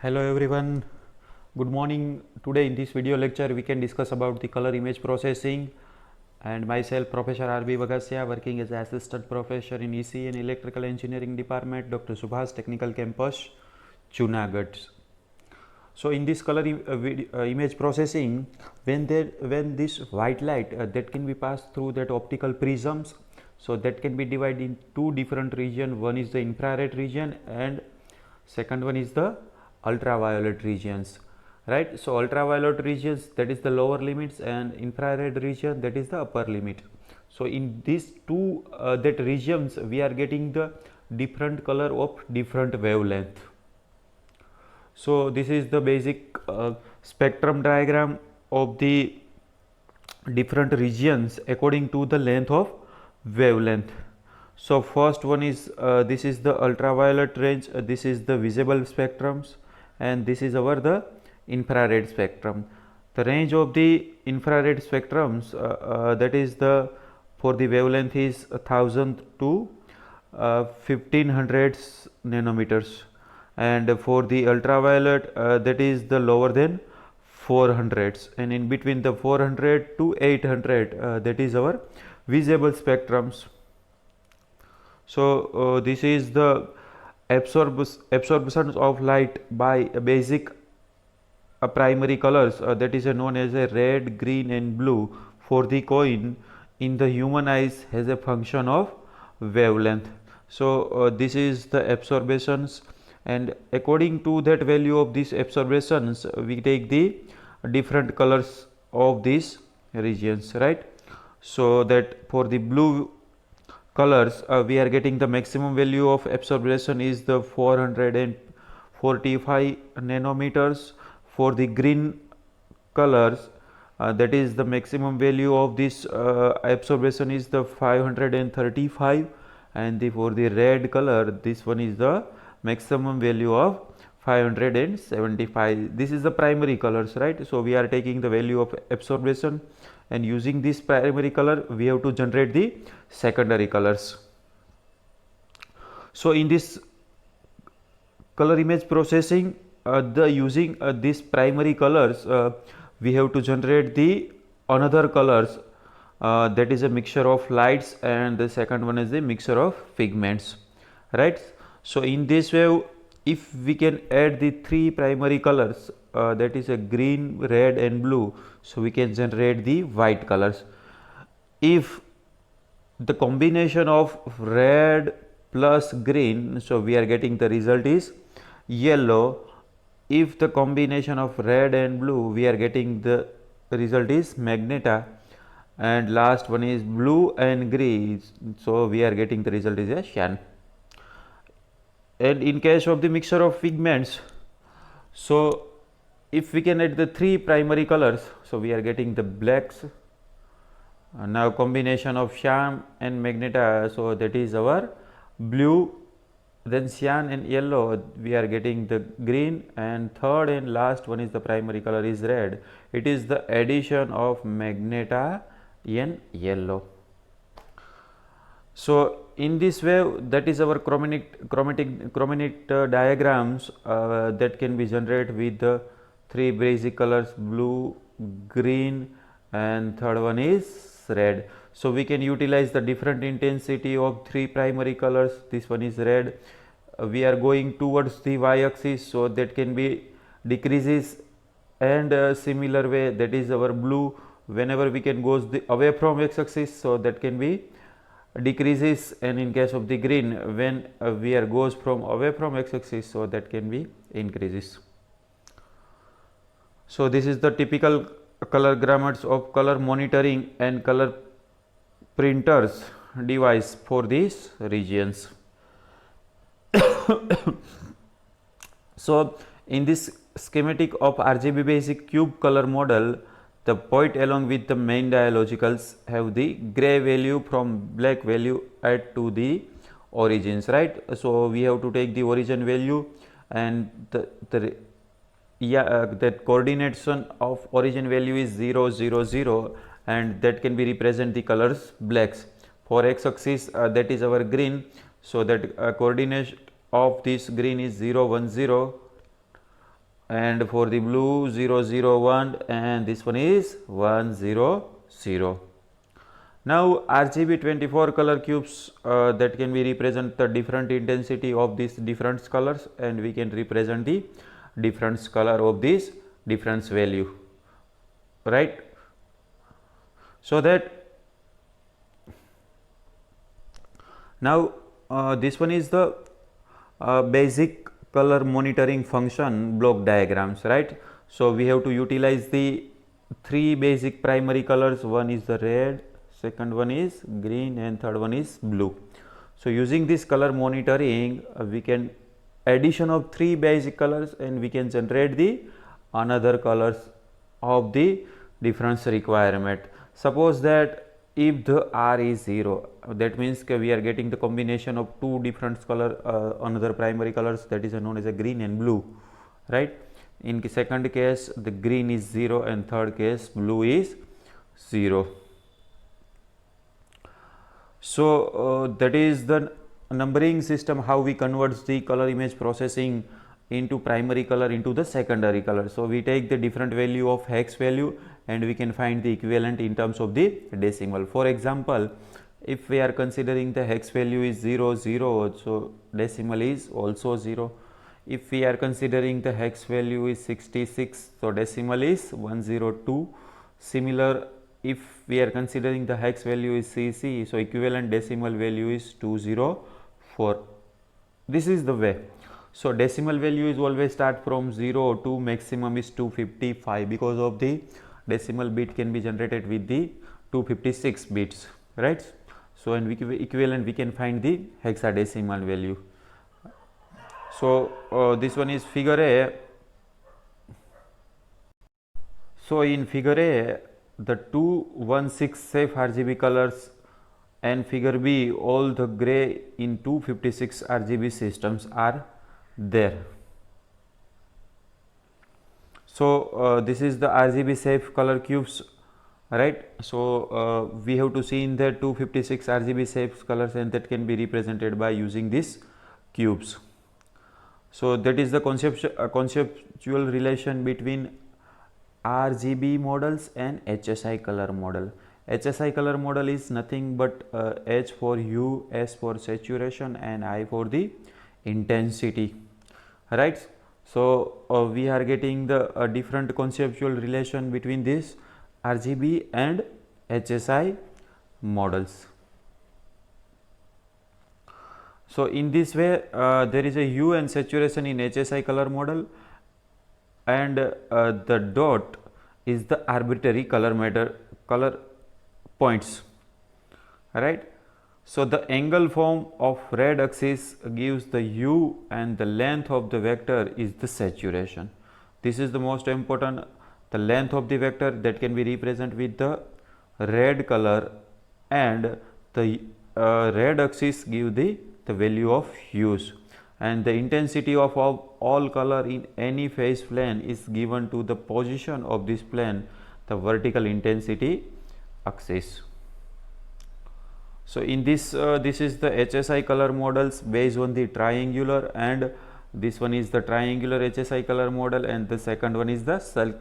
Hello everyone, good morning. Today in this video lecture we can discuss about the color image processing, and myself Professor R.B. Vagasya, working as assistant professor in EC and electrical engineering department, Dr. Subhas Technical Campus, Junagadh. So in this color image processing, when this white light that can be passed through that optical prisms, so that can be divided in two different regions. One is the infrared region and second one is the ultraviolet regions, right? So ultraviolet regions, that is the lower limits, and infrared region, that is the upper limit. So in these two that regions we are getting the different color of different wavelength. So this is the basic spectrum diagram of the different regions according to the length of wavelength. So first one is this is the ultraviolet range, this is the visible spectrums, and this is our the infrared spectrum. The range of the infrared spectrums that is the for the wavelength is 1000 to 1500 nanometers, and for the ultraviolet that is the lower than 400s, and in between the 400 to 800 that is our visible spectrums. So this is the absorption of light by basic primary colors that is known as a red, green and blue for the coin in the human eyes has a function of wavelength. So this is the absorptions, and according to that value of these absorptions we take the different colors of these regions, right? So that for the blue colors we are getting the maximum value of absorption is the 445 nanometers. For the green colors that is the maximum value of this absorption is the 535, and for the red color this one is the maximum value of 575. This is the primary colors, right? So we are taking the value of absorption, and using this primary color we have to generate the secondary colors. So in this color image processing, the using these primary colors we have to generate the another colors that is a mixture of lights, and the second one is the mixture of pigments, right? So in this way, if we can add the three primary colors that is a green, red and blue, so we can generate the white colors. If the combination of red plus green, so we are getting the result is yellow. If the combination of red and blue, we are getting the result is magenta, and last one is blue and green, so we are getting the result is a cyan. And in case of the mixture of pigments, so if we can add the three primary colors, so we are getting the blacks. Now combination of cyan and magenta, so that is our blue, then cyan and yellow we are getting the green, and third and last one is the primary color is red. It is the addition of magenta and yellow. So in this way, that is our chromatic diagrams that can be generated with the three basic colors blue, green and third one is red. So we can utilize the different intensity of three primary colors. This one is red, we are going towards the y-axis, so that can be decreases, and similar way that is our blue, whenever we can goes the away from x-axis, so that can be decreases, and in case of the green, when we are goes from away from x-axis, so that can be increases. So this is the typical color grammars of color monitoring and color printers device for these regions. So in this schematic of RGB basic cube color model, the point along with the main dialogicals have the gray value from black value add to the origins, right? So we have to take the origin value, and that coordination of origin value is 0 0 0, and that can be represent the colors blacks. For x axis that is our green, so that coordination of this green is 0 1 0, and for the blue 0 0 1, and this one is 1 0 0. Now RGB 24 color cubes that can be represent the different intensity of these different colors, and we can represent the difference color of this difference value, right? So that now this one is the basic color monitoring function block diagrams, right? So we have to utilize the three basic primary colors. One is the red, second one is green, and third one is blue. So using this color monitoring, we can addition of three basic colors, and we can generate the another colors of the difference requirement. Suppose that if the R is 0, that means we are getting the combination of two different color, another primary colors, that is known as a green and blue, right? In the second case the green is 0, and third case blue is 0. So that is the numbering system, how we convert the color image processing into primary color into the secondary color. So we take the different value of hex value, and we can find the equivalent in terms of the decimal. For example, if we are considering the hex value is 0 0, so decimal is also 0. If we are considering the hex value is 66, so decimal is 102. Similar, if we are considering the hex value is CC, so equivalent decimal value is 204. This is the way. So decimal value is always start from 0 to maximum is 255, because of the decimal bit can be generated with the 256 bits, right? So in equivalent we can find the hexadecimal value. So this one is figure A. So in figure A, the 216 safe RGB colors, and figure B, all the gray in 256 RGB systems are there. So this is the RGB safe color cubes, right? So we have to see in there 256 RGB safe colors, and that can be represented by using these cubes. So that is the conceptual relation between RGB models and HSI color model. HSI color model is nothing but H for hue, S for saturation, and I for the intensity, right? So we are getting the different conceptual relation between this RGB and HSI models. So in this way there is a hue and saturation in HSI color model, and the dot is the arbitrary color points, right? So the angle form of red axis gives the hue, and the length of the vector is the saturation. This is the most important, the length of the vector that can be represented with the red color, and the red axis give the value of hues, and the intensity of all color in any phase plane is given to the position of this plane, the vertical intensity axis. So in this this is the HSI color models based on the triangular, and this one is the triangular HSI color model, and the second one is the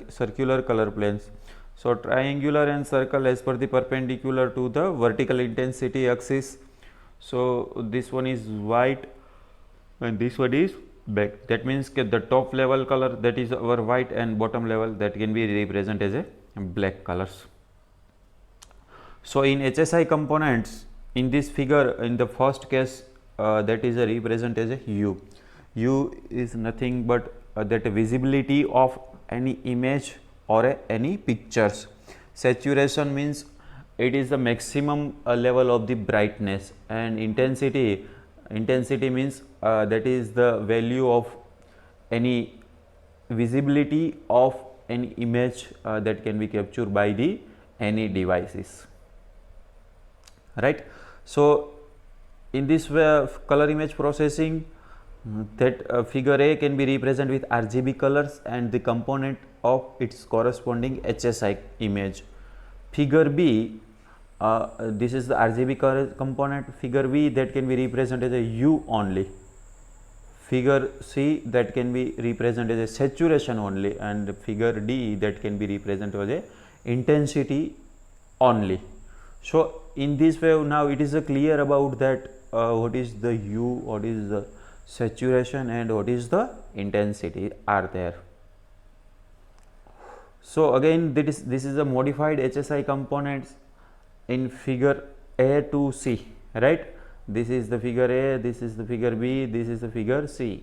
circular color planes. So triangular and circle as per the perpendicular to the vertical intensity axis. So this one is white and this one is black. That means the top level color, that is our white, and bottom level, that can be represented as a black colors. So in HSI components, in this figure, in the first case that is represented as a hue. Hue is nothing but that visibility of any image or any pictures. Saturation means it is the maximum level of the brightness, and intensity means that is the value of any visibility of any image that can be captured by the any devices, right? So in this way of color image processing, that figure A can be represented with RGB colors and the component of its corresponding HSI image. Figure B, this is the RGB color component. Figure B, that can be represented as a hue only. figure C that can be represented as a saturation only, and figure D that can be represented as a intensity only. So in this way now it is clear about that what is the hue, what is the saturation, and what is the intensity are there. So again this is a modified HSI components in figure A to C, right? This is the figure A, this is the figure B, this is the figure C,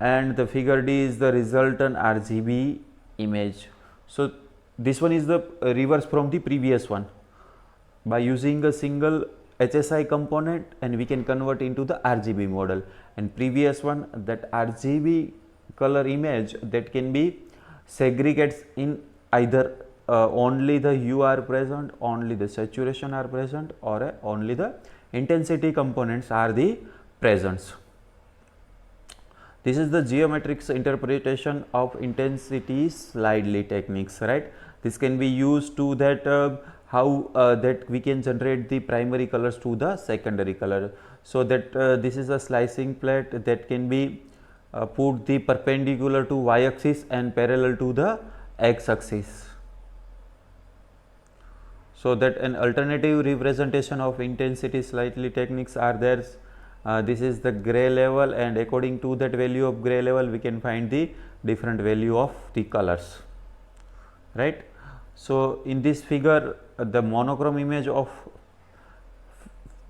and the figure D is the resultant RGB image. So this one is the reverse from the previous one. By using a single HSI component, and we can convert into the RGB model, and previous one, that RGB color image that can be segregates in either only the hue are present, only the saturation are present, or only the intensity components are the present. This is the geometrics interpretation of intensity slidely techniques, right? This can be used to that how that we can generate the primary colors to the secondary color. So that this is a slicing plate that can be put the perpendicular to y axis and parallel to the x axis. So that an alternative representation of intensity slightly techniques are there. This is the gray level, and according to that value of gray level we can find the different value of the colors, right? So in this figure the monochrome image of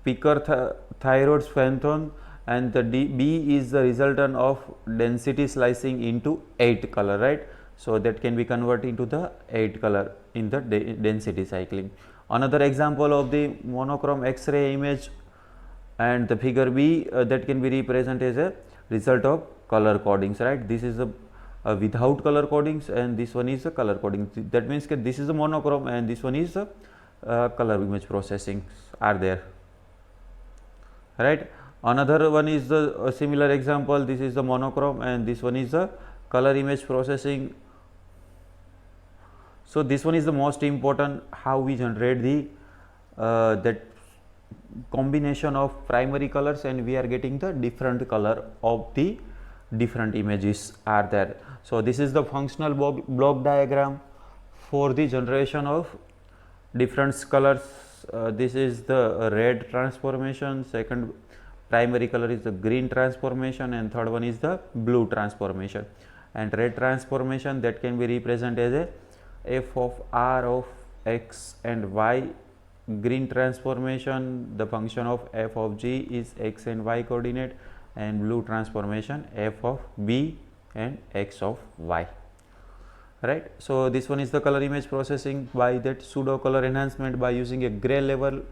Picker thyroid phantom, and the B is the resultant of density slicing into 8 color, right? So that can be converted into the 8 color in the density cycling. Another example of the monochrome X-ray image and the figure B that can be represented as a result of color codings, right? This is a without color codings, and this one is a color coding. That means that this is a monochrome and this one is a color image processing are there, right? Another one is the similar example. This is the monochrome and this one is the color image processing. So this one is the most important, how we generate the that combination of primary colors, and we are getting the different color of the different images are there. So this is the functional block diagram for the generation of different colors. This is the red transformation, second primary color is the green transformation, and third one is the blue transformation. And red transformation that can be represented as a f of r of x and y. Green transformation, the function of f of g is x and y coordinate, and blue transformation f of b and x of y, right? So this one is the color image processing by that pseudo color enhancement by using a gray level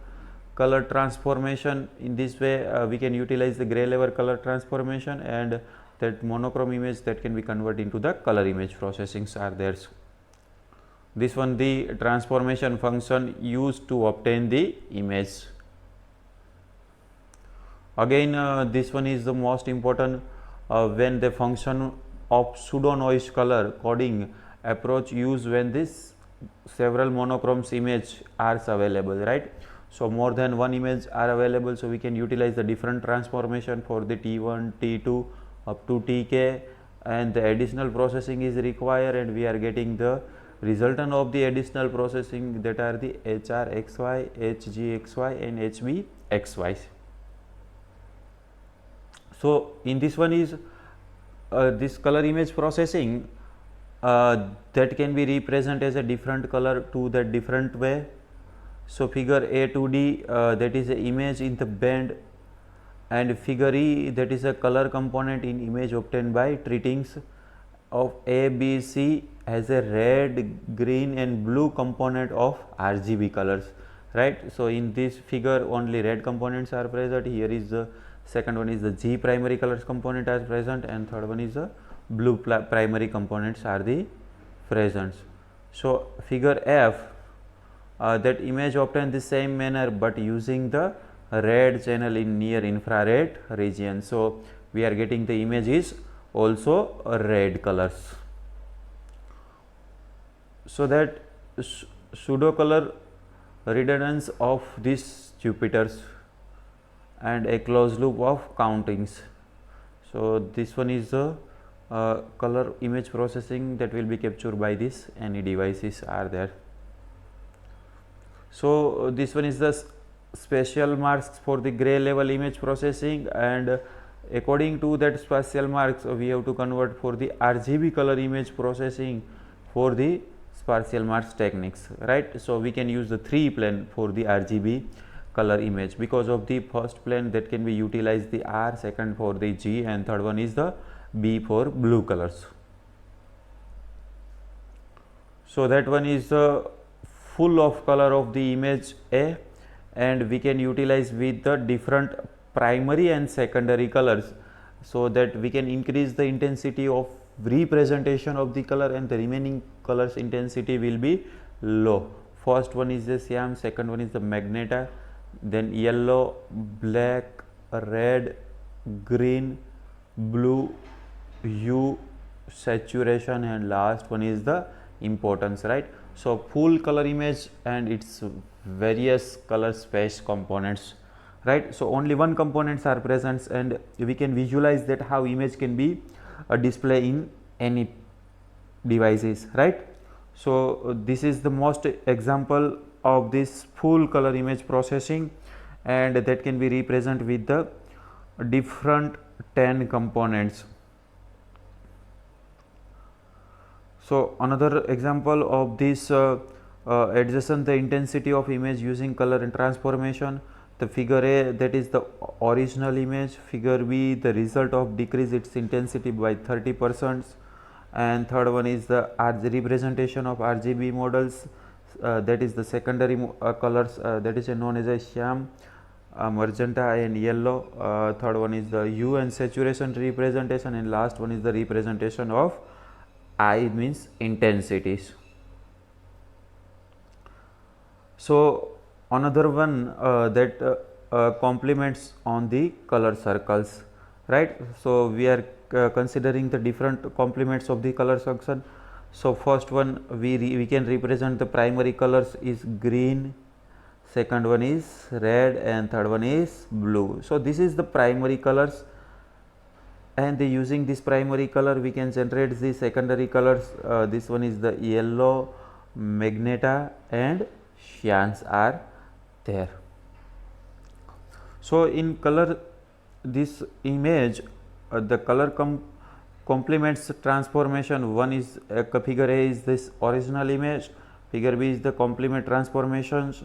color transformation. In this way we can utilize the gray level color transformation, and that monochrome image that can be converted into the color image processings are there. This one the transformation function used to obtain the image. Again this one is the most important when the function of pseudo noise color coding approach used when this several monochromes image are available, right? So more than one image are available, so we can utilize the different transformation for the T1, T2 up to Tk, and the additional processing is required, and we are getting the resultant of the additional processing, that are the HRXY, HGXY and HBXY. So in this one is this color image processing that can be represented as a different color to the different way. So figure A to D that is a image in the band, and figure E that is a color component in image obtained by treatings of A, B, C has a red, green and blue component of RGB colors, right? So in this figure only red components are present. Here is the second one is the G primary colors component are present, and third one is the blue primary components are the present. So figure F that image obtained the same manner but using the red channel in near infrared region. So we are getting the image is also red colors. So that pseudo color redundance of these Jupiters and a closed loop of countings. So this one is the color image processing that will be captured by this any devices are there. So this one is the spatial marks for the gray level image processing, and according to that spatial marks we have to convert for the RGB color image processing for the spatial marks techniques, right. So we can use the 3 plane for the RGB color image because of the first plane that can be utilized the R, second for the G, and third one is the B for blue colors. So that one is full of color of the image A, and we can utilize with the different primary and secondary colors, so that we can increase the intensity of representation of the color and the remaining colors intensity will be low. First one is the cyan, second one is the magenta, then yellow, black, red, green, blue, hue, saturation, and last one is the importance, right. So full color image and its various color space components, right. So only one components are present, and we can visualize that how image can be display in any devices, right. So this is the most example of this full color image processing, and that can be represented with the different 10 components. So another example of this adjacent the intensity of image using color and transformation. The figure A, that is the original image. Figure B, the result of decrease its intensity by 30%, and third one is the representation of RGB models, that is the secondary colors, that is known as a cyan, magenta and yellow. Third one is the hue and saturation representation, and last one is the representation of I means intensities. So another one that complements on the color circles, right. So we are considering the different complements of the color section. So first one we can represent the primary colors is green, second one is red, and third one is blue. So this is the primary colors, and using this primary color we can generate the secondary colors. This one is the yellow, magenta, and cyans are there. So in color this image, the color complements transformation. One is figure A is this original image, figure B is the complement transformations,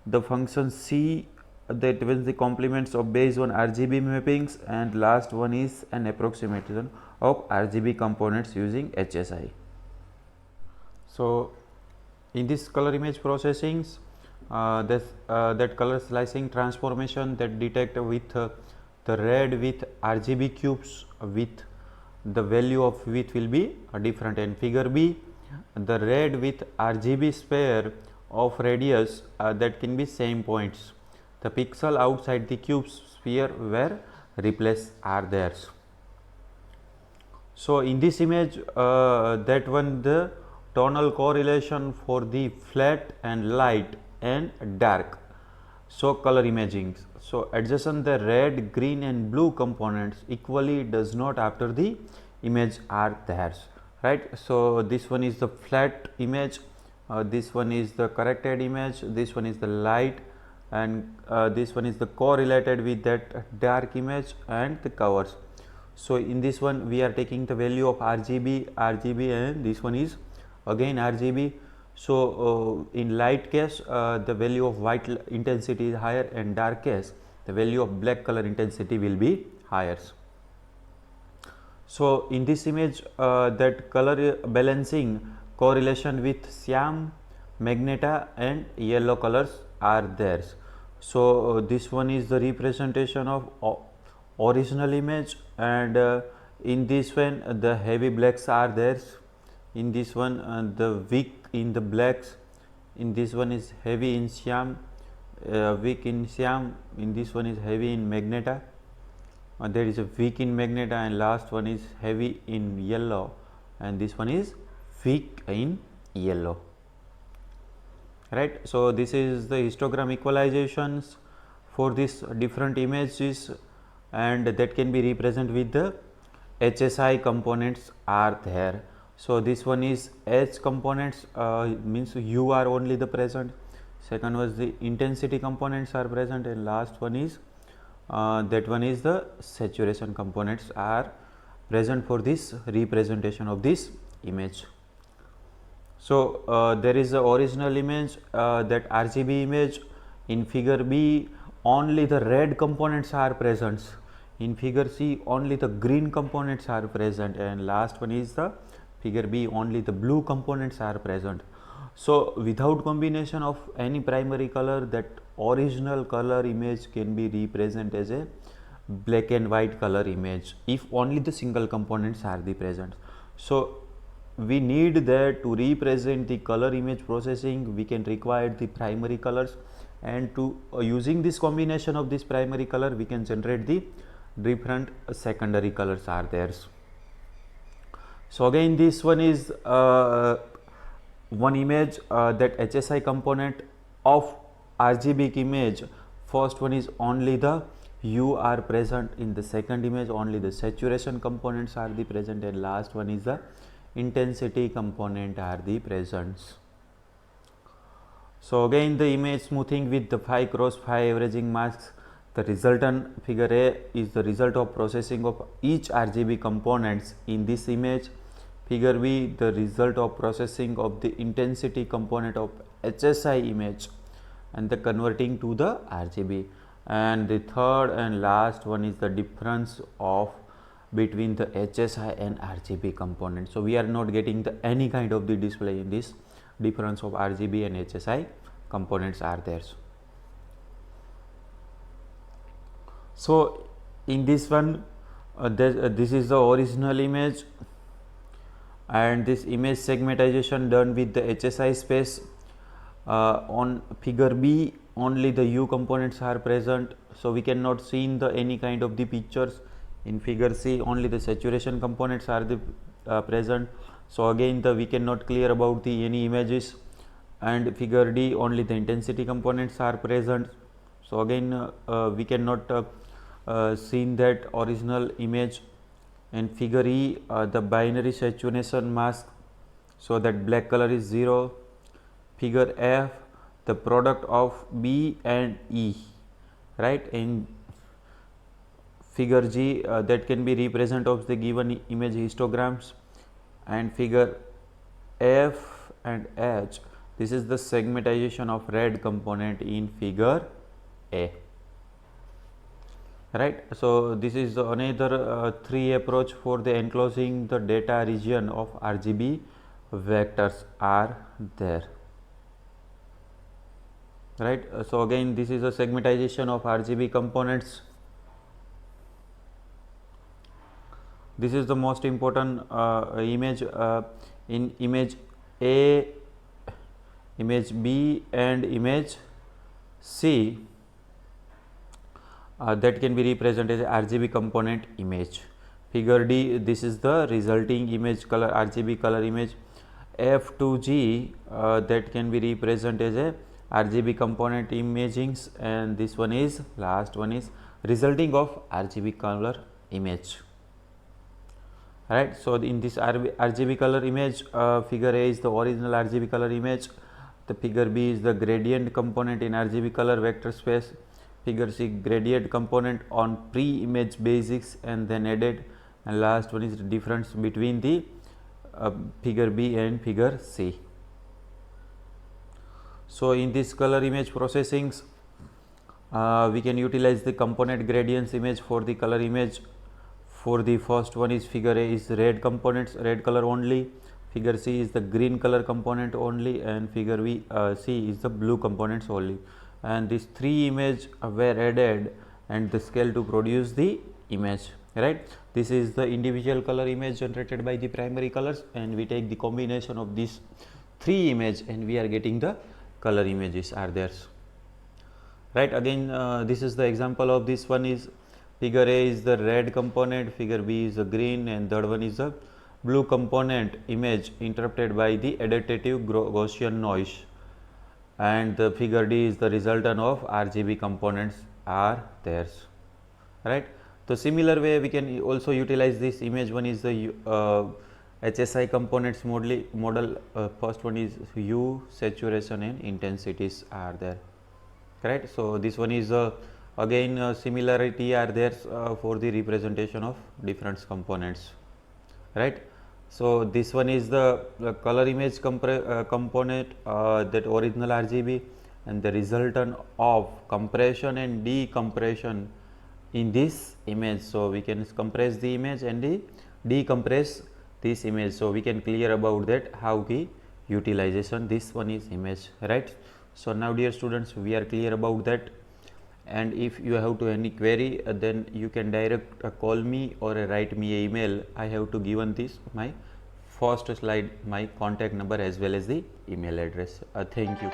the function C that was the complements of based on RGB mappings, and last one is an approximation of RGB components using HSI. So in this color image processings, that color slicing transformation that detect with the red with RGB cubes with the value of width will be different, and figure B, the red with RGB sphere of radius that can be same points. The pixel outside the cube sphere where replace are there. So in this image, that one the tonal correlation for the flat and light and dark. So color imaging. So adjacent the red, green, and blue components equally does not after the image are there, right. So this one is the flat image, this one is the corrected image, this one is the light, and this one is the correlated with that dark image and the covers. So in this one we are taking the value of RGB, and this one is again RGB. So in light case the value of white intensity is higher, and dark case the value of black color intensity will be higher. So in this image that color balancing correlation with cyan, magenta, and yellow colors are there. So this one is the representation of original image, and in this one the heavy blacks are there, in this one the weak in the blacks, in this one is heavy in cyan, weak in cyan, in this one is heavy in magenta, there is a weak in magenta, and last one is heavy in yellow, and this one is weak in yellow, right. So this is the histogram equalizations for this different images and that can be represented with the HSI components are there. So this one is H components, means U are only the present. Second was the intensity components are present, and last one is that one is the saturation components are present for this representation of this image. So there is the original image, that RGB image. In figure B only the red components are present, in figure C only the green components are present, and last one is the figure B only the blue components are present. So without combination of any primary color, that original color image can be represented as a black and white color image if only the single components are the present. So we need that to represent the color image processing, we can require the primary colors, and to using this combination of this primary color we can generate the different secondary colors are there. So again this one is one image, that HSI component of RGB image. First one is only the U are present, in the second image only the saturation components are the present, and last one is the intensity component are the present. So again the image smoothing with the 5 cross 5 averaging masks. The resultant figure A is the result of processing of each RGB components in this image. Figure B the result of processing of the intensity component of HSI image and the converting to the RGB. And the third and last one is the difference of between the HSI and RGB component. So we are not getting the any kind of the display in this difference of RGB and HSI components are there. So in this one this is the original image, and this image segmentation done with the HSI space. On figure B only the U components are present, so we cannot see in the any kind of the pictures. In figure C only the saturation components are the present, so again we cannot clear about the any images. And figure D only the intensity components are present, so again we cannot see in that original image. And figure E the binary saturation mask, so that black color is 0. Figure F the product of B and E, right? In figure G that can be represent of the given image histograms. And figure F and H, this is the segmentation of red component in figure A, right? So this is another 3 approach for the enclosing the data region of RGB vectors are there, right? So again this is a segmentation of RGB components. This is the most important image. In image A, image B and image C, that can be represented as RGB component image. Figure D, this is the resulting image color, RGB color image. F to G that can be represented as a RGB component imagings, and this one is last one is resulting of RGB color image, right? So in this RGB color image, figure A is the original RGB color image, the figure B is the gradient component in RGB color vector space, figure C gradient component on pre-image basics and then added, and last one is the difference between the figure B and figure C. So in this color image processings, we can utilize the component gradients image for the color image. For the first one is figure A is red components, red color only, figure C is the green color component only, and figure C is the blue components only, and these 3 image were added and the scale to produce the image, right? This is the individual color image generated by the primary colors, and we take the combination of these 3 image and we are getting the color images are there, right? Again this is the example of this one is figure A is the red component, figure B is the green, and third one is the blue component image interrupted by the additive Gaussian noise, and the figure D is the resultant of RGB components are there, right? So similar way we can also utilize this image. One is the HSI components model. First one is hue, saturation and intensities are there, correct. So this one is again similarity are there for the representation of different components, right. So this one is the color image component, that original RGB, and the resultant of compression and decompression in this image. So we can compress the image and decompress this image. So we can clear about that how the utilization this one is image, right. So now dear students, we are clear about that. And if you have to any query, then you can direct call me or write me a email. I have to given this my first slide, my contact number as well as the email address. Thank you.